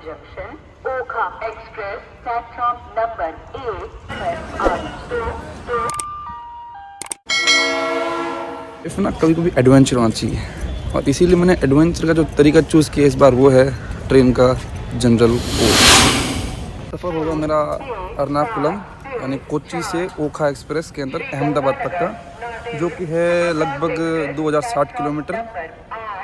Junction, Okha Express, platform number 8 पर इस ना कभी कभी एडवेंचर होना चाहिए और इसीलिए मैंने एडवेंचर का जो तरीका चूज़ किया इस बार वो है ट्रेन का जनरल कोच। सफ़र होगा मेरा एर्नाकुलम यानी कोच्चि से ओखा एक्सप्रेस के अंदर अहमदाबाद तक का, जो कि है लगभग 2060 किलोमीटर।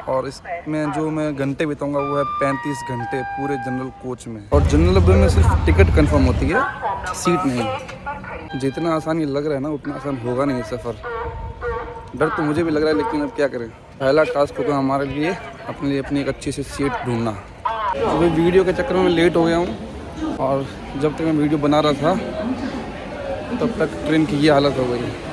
और इसमें जो मैं घंटे बिताऊंगा वो है 35 घंटे पूरे जनरल कोच में। और जनरल डब्बे में सिर्फ टिकट कंफर्म होती है, सीट नहीं। जितना आसानी लग रहा है ना उतना आसान होगा नहीं सफ़र। डर तो मुझे भी लग रहा है, लेकिन अब क्या करें। पहला टास्क होगा हमारे लिए अपने लिए अपनी एक अच्छी सी सीट ढूंढना। अभी वीडियो के चक्कर में लेट हो गया हूँ और जब तक मैं वीडियो बना रहा था तब तक ट्रेन की ये हालत हो गई।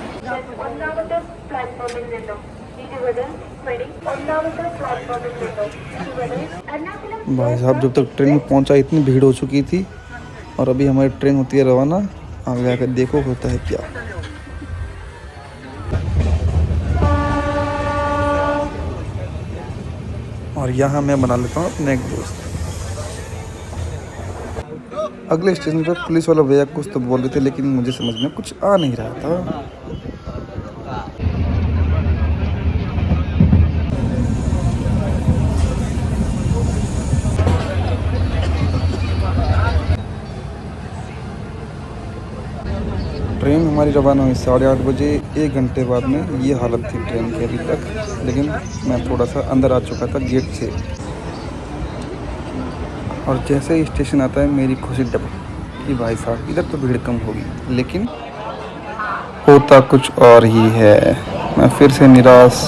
भाई साहब जब तक ट्रेन में पहुंचा इतनी भीड़ हो चुकी थी और अभी हमारी ट्रेन होती है रवाना। आगे आकर देखो होता है क्या। और यहाँ मैं बना लेता हूँ अपने एक दोस्त। अगले स्टेशन पर पुलिस वाला भैया कुछ तो बोल रहे थे, लेकिन मुझे समझ में कुछ आ नहीं रहा था। ट्रेन हमारी रवाना हुई 8:30 बजे। 1 घंटे बाद में ये हालत थी ट्रेन की अभी तक, लेकिन मैं थोड़ा सा अंदर आ चुका था गेट से। और जैसे ही स्टेशन आता है मेरी खुशी डबल कि भाई साहब इधर तो भीड़ कम होगी, लेकिन होता कुछ और ही है। मैं फिर से निराश।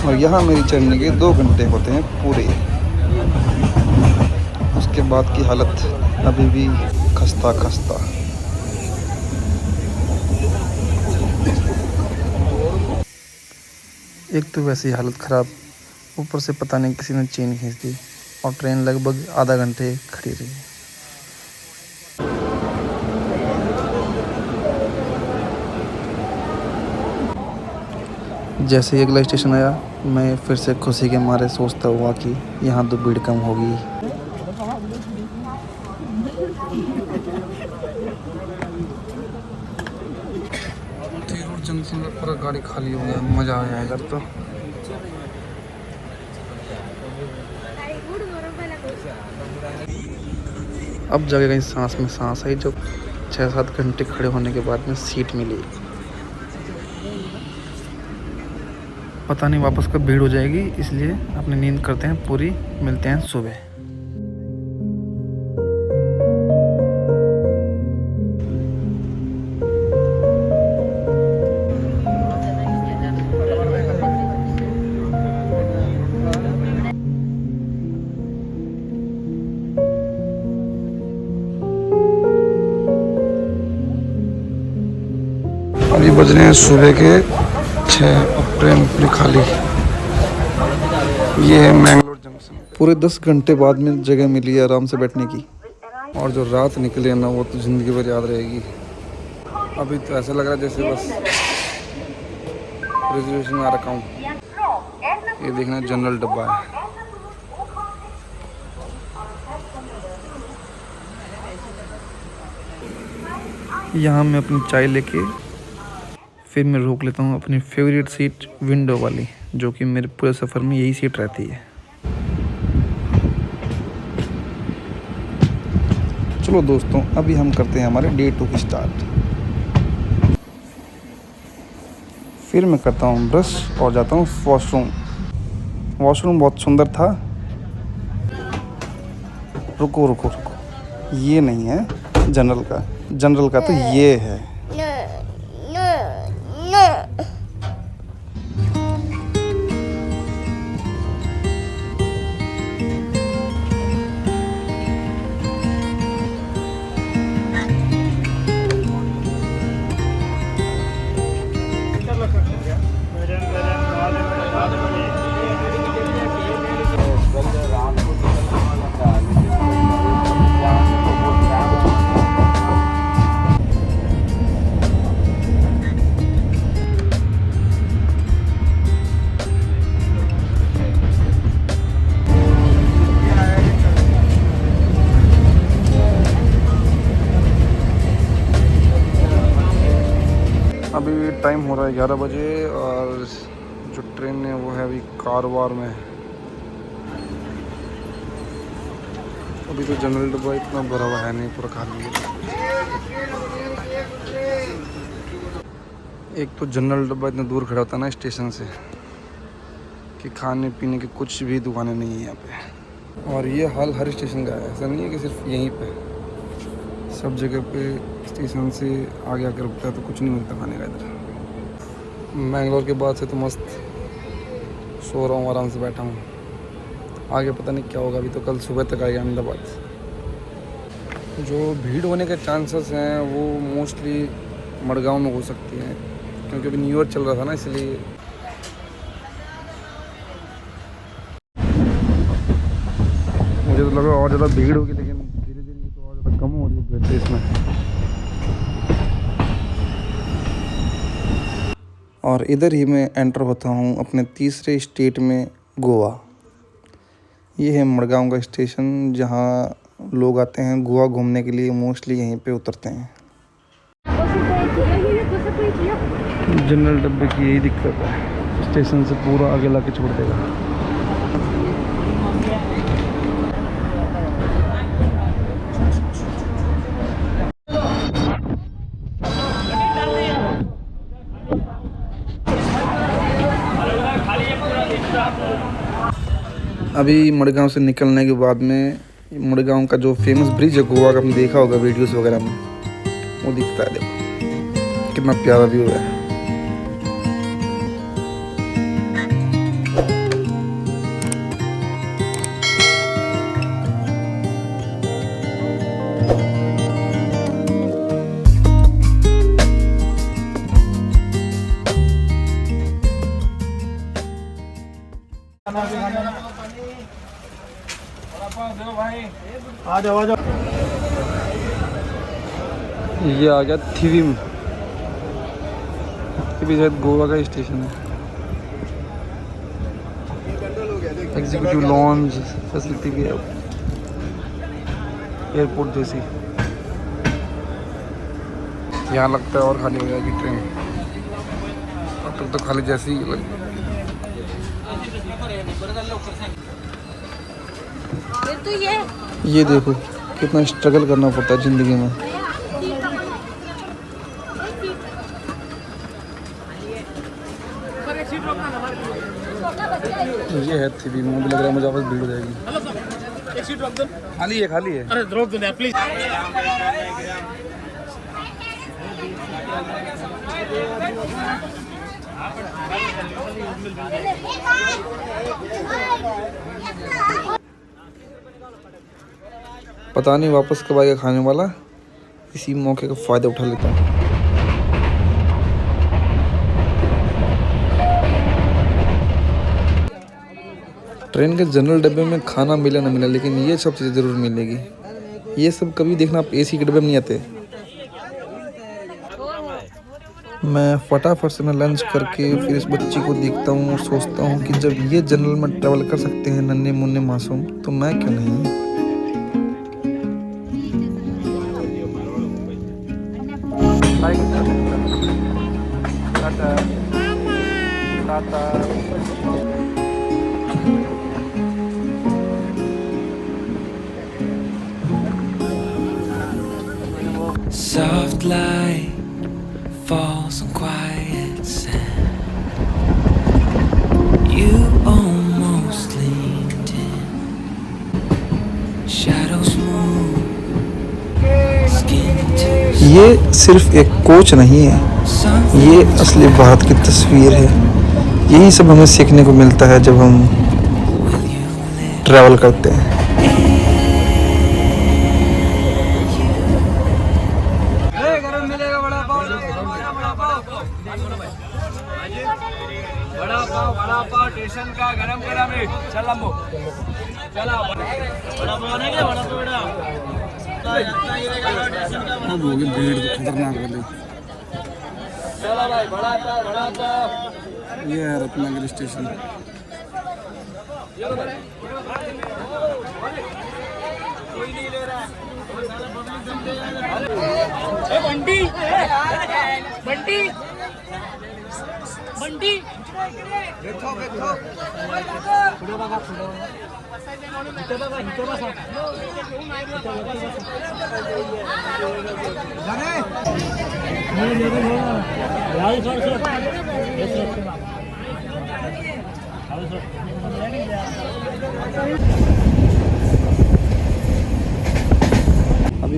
और यहाँ मेरी चढ़ने के 2 घंटे होते हैं पूरे। उसके बाद की हालत अभी भी खस्ता खस्ता। एक तो वैसे ही हालत ख़राब, ऊपर से पता नहीं किसी ने चेन खींच दी और ट्रेन लगभग आधा घंटे खड़ी रही। जैसे ही अगला स्टेशन आया मैं फिर से खुशी के मारे सोचता हुआ कि यहाँ तो भीड़ कम होगी। जंक्शन पर पूरा गाड़ी खाली हो गया, मज़ा आ गया इधर तो। अब जाके कहीं सांस में सांस आई जब 6-7 घंटे खड़े होने के बाद में सीट मिली। पता नहीं वापस कब भीड़ हो जाएगी, इसलिए अपनी नींद करते हैं पूरी। मिलते हैं सुबह। अभी बज रहे हैं सुबह के 6 और ट्रेन पूरी खाली। ये है मैंगलोर जंक्शन। पूरे 10 घंटे बाद में जगह मिली है आराम से बैठने की। और जो रात निकली है ना वो तो ज़िंदगी भर याद रहेगी। अभी तो ऐसा लग रहा है जैसे बस रिजर्वेशन में आ रखा हूँ। ये देखना जनरल डब्बा है। यहाँ मैं अपनी चाय लेके फिर मैं रोक लेता हूँ अपनी फेवरेट सीट विंडो वाली, जो कि मेरे पूरे सफ़र में यही सीट रहती है। चलो दोस्तों अभी हम करते हैं हमारे डे 2 की स्टार्ट। फिर मैं करता हूँ ब्रश और जाता हूँ वॉशरूम। वॉशरूम बहुत सुंदर था। रुको रुको रुको, ये नहीं है जनरल का। जनरल का तो ये है। अभी टाइम हो रहा है 11 बजे और जो ट्रेन है वो है अभी कारवार में। अभी तो जनरल डब्बा इतना भरा हुआ है नहीं, पूरा खाली है। एक तो जनरल डब्बा इतना दूर खड़ा होता है ना स्टेशन से कि खाने पीने की कुछ भी दुकानें नहीं है यहाँ पे। और ये हाल हर स्टेशन का है, ऐसा नहीं है कि सिर्फ यहीं पे, सब जगह पे स्टेशन से आगे आकर रुकता है तो कुछ नहीं मिलता खाने का इधर। मैंगलोर के बाद से तो मस्त सो रहा हूँ, आराम से बैठा हूँ। आगे पता नहीं क्या होगा, अभी तो कल सुबह तक आएगा अहमदाबाद। जो भीड़ होने के चांसेस हैं वो मोस्टली मडगांव में हो सकती हैं, क्योंकि अभी न्यू ईयर चल रहा था ना, इसलिए। मुझे तो लगा और ज़्यादा भीड़ होगी, लेकिन धीरे धीरे तो और ज़्यादा कम हो रही है भीड़ इसमें। और इधर ही मैं एंटर होता हूँ अपने तीसरे स्टेट में, गोवा। ये है मडगांव का स्टेशन, जहाँ लोग आते हैं गोवा घूमने के लिए, मोस्टली यहीं पे उतरते हैं। जनरल डब्बे की यही दिक्कत है, स्टेशन से पूरा आगे ला के छोड़ देगा। अभी मडगांव से निकलने के बाद में मडगांव का जो फेमस ब्रिज है गोवा का, आपने देखा होगा वीडियोस वगैरह में, वो दिखता है। देखो कितना प्यारा व्यू है। आ जाओ। ये आ गया थिविम, ये भी शायद गोवा का स्टेशन है। एग्जीक्यूटिव लॉन्ज फैसिलिटी भी है, एयरपोर्ट जैसी। यहाँ लगता है और खाली हो जाएगी ट्रेन, अब तक तो खाली जैसी ही लगी। तो ये देखो कितना स्ट्रगल करना पड़ता है ज़िंदगी में। ये है थिवी, मुझे लग रहा है मुझे वापस भीड़ हो जाएगी। खाली है, खाली है। अरे रोक दो प्लीज। पता नहीं वापस कब आएगा खाने वाला, इसी मौके का फ़ायदा उठा लेता हूँ। ट्रेन के जनरल डब्बे में खाना मिले ना मिले, लेकिन ये सब चीज़ें ज़रूर मिलेगी। ये सब कभी देखना आप एसी के डब्बे में नहीं आते। मैं फटाफट से लंच करके फिर इस बच्ची को देखता हूँ और सोचता हूँ कि जब ये जनरल में ट्रैवल कर सकते हैं नन्हे मुन्ने मासूम, तो मैं क्यों नहीं। Soft light falls on quiet sand. You almost leaned in. Shadows move. Skin to ये सिर्फ एक कोच नहीं है, ये असली भारत की तस्वीर है। यही सब हमें सीखने को मिलता है जब हम ट्रैवल करते हैं। बड़ा पाव स्टेशन का गरम है। चल अम्बो चला बड़ा पाव नहीं क्या बड़ा पाव भीड़ तो खतरनाक वाली। चला भाई बड़ा पाव। ये है रत्नागिरी स्टेशन। कोई नहीं ले रहा बंटी बंटी अभी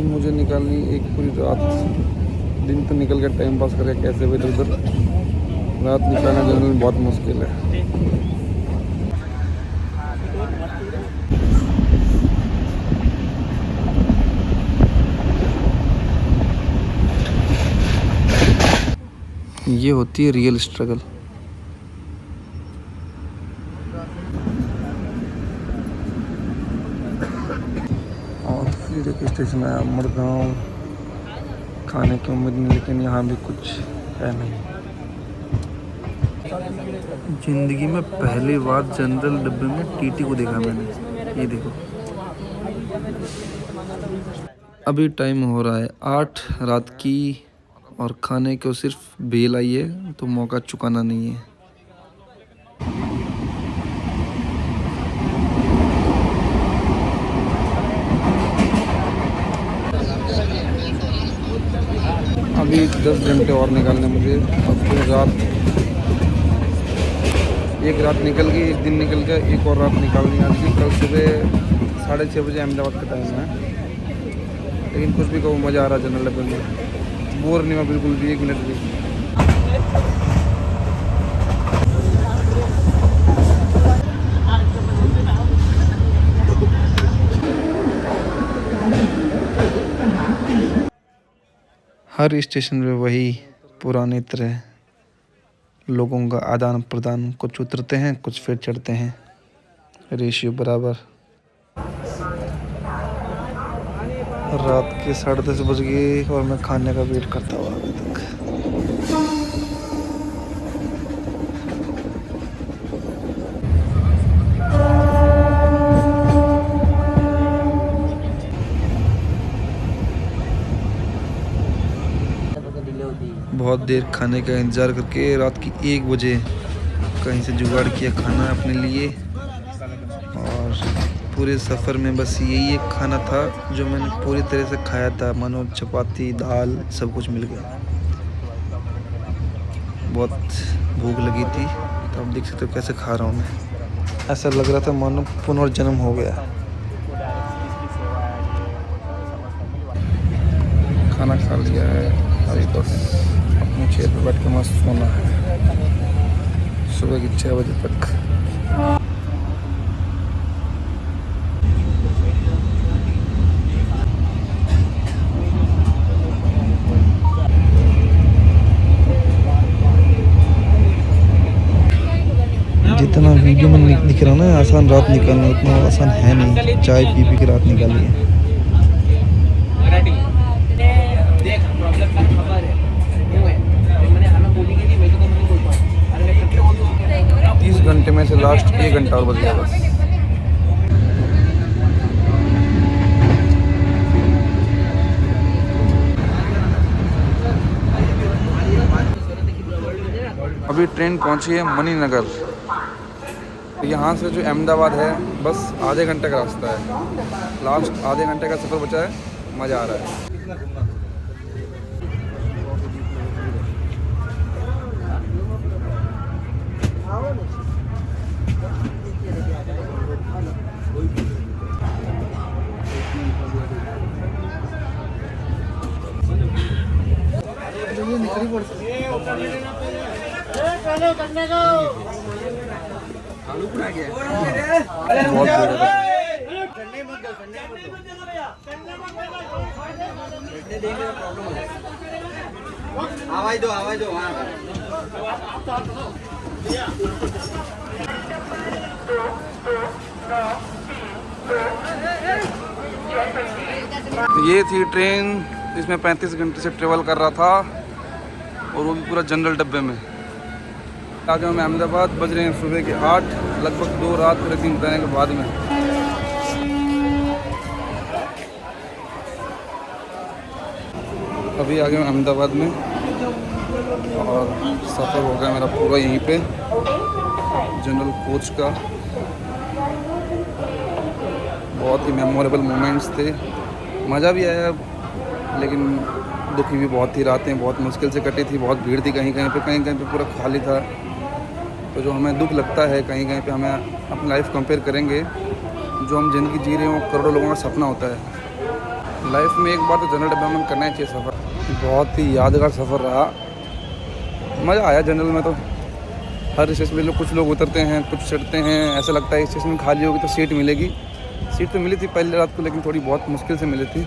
मुझे निकालनी एक पूरी रात, दिन तो निकल गया टाइम पास करके कैसे भी इधर उधर, रात निकालना जनरली बहुत मुश्किल है। ये होती है रियल स्ट्रगल। और फिर एक स्टेशन आया मड़गांव, खाने की उम्मीद नहीं, लेकिन यहाँ भी कुछ है नहीं। जिंदगी में पहली बार जनरल डब्बे में टीटी को देखा मैंने, ये देखो। अभी टाइम हो रहा है 8 रात की और खाने को सिर्फ बेल आई है, तो मौका चुकाना नहीं है। अभी 10 घंटे और निकालने मुझे, अब फिर रात, एक रात निकल गई, एक दिन निकल गया, एक और रात निकालनी आज की। कल सुबह 6:30 बजे अहमदाबाद का टाइम है, लेकिन कुछ भी कहो मज़ा आ रहा है जनरल डब्बे में, बोर नहीं हुआ बिल्कुल भी, 1 मिनट भी। हर स्टेशन पे वही पुरानी तरह लोगों का आदान प्रदान, कुछ उतरते हैं कुछ फिर चढ़ते हैं, रेशियो बराबर। रात के 10:30 बज गए और मैं खाने का वेट करता हुआ अभी तक। बहुत देर खाने का इंतज़ार करके रात की 1 बजे कहीं से जुगाड़ किया खाना अपने लिए, और पूरे सफ़र में बस यही एक खाना था जो मैंने पूरी तरह से खाया था, मानो चपाती दाल सब कुछ मिल गया। बहुत भूख लगी थी, तो आप देख सकते हो कैसे खा रहा हूँ मैं, ऐसा लग रहा था मानो पुनर्जन्म हो गया। खाना खा लिया है, अभी बस अपने चेयर पर बैठ के मस्त सोना है सुबह की 6 बजे तक। जितना वीडियो में दिख रहा ना आसान रात निकालना, उतना आसान है नहीं। चाय पी पी के रात निकाली है। 30 घंटे में से लास्ट 1 घंटा और बच गया बस। अभी ट्रेन पहुंची है मणिनगर। यहाँ से जो अहमदाबाद है बस आधे घंटे का रास्ता है, लास्ट आधे घंटे का सफ़र बचा है, मज़ा आ रहा है। आवाज दो ये थी ट्रेन जिसमें 35 घंटे से ट्रेवल कर रहा था, और वो भी पूरा जनरल डब्बे में। आ गया मैं अहमदाबाद, बज रहे हैं सुबह के 8, लगभग 2 रात पूरे दिन रहने के बाद में। अभी आ गया मैं अहमदाबाद में। और सफ़र हो गया मेरा पूरा यहीं पे जनरल कोच का। बहुत ही मेमोरेबल मोमेंट्स थे, मज़ा भी आया लेकिन दुखी भी बहुत थी। रातें बहुत मुश्किल से कटी थी, बहुत भीड़ थी, कहीं कहीं पे पूरा खाली था। तो जो हमें दुख लगता है कहीं कहीं पे हमें अपनी लाइफ कंपेयर करेंगे, जो हम ज़िंदगी जी रहे हैं वो करोड़ों लोगों का सपना होता है। लाइफ में एक बार तो जनरल डब्बा में करना ही चाहिए सफ़र। बहुत ही यादगार सफ़र रहा, मज़ा आया जनरल में। तो हर स्टेशन में कुछ लोग उतरते हैं, कुछ चढ़ते हैं, ऐसा लगता है स्टेशन खाली होगी तो सीट मिलेगी। सीट तो मिली थी पहले रात को, लेकिन थोड़ी बहुत मुश्किल से मिली थी,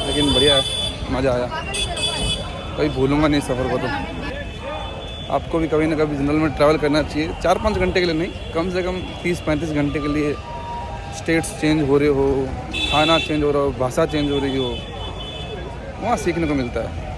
लेकिन बढ़िया है, मज़ा आया। कभी भूलूंगा नहीं सफ़र को। तो आपको भी कभी ना कभी जनरल में ट्रैवल करना चाहिए, 4-5 घंटे के लिए नहीं, कम से कम 30-35 घंटे के लिए। स्टेट्स चेंज हो रहे हो, खाना चेंज हो रहा हो, भाषा चेंज हो रही हो, वहाँ सीखने को मिलता है।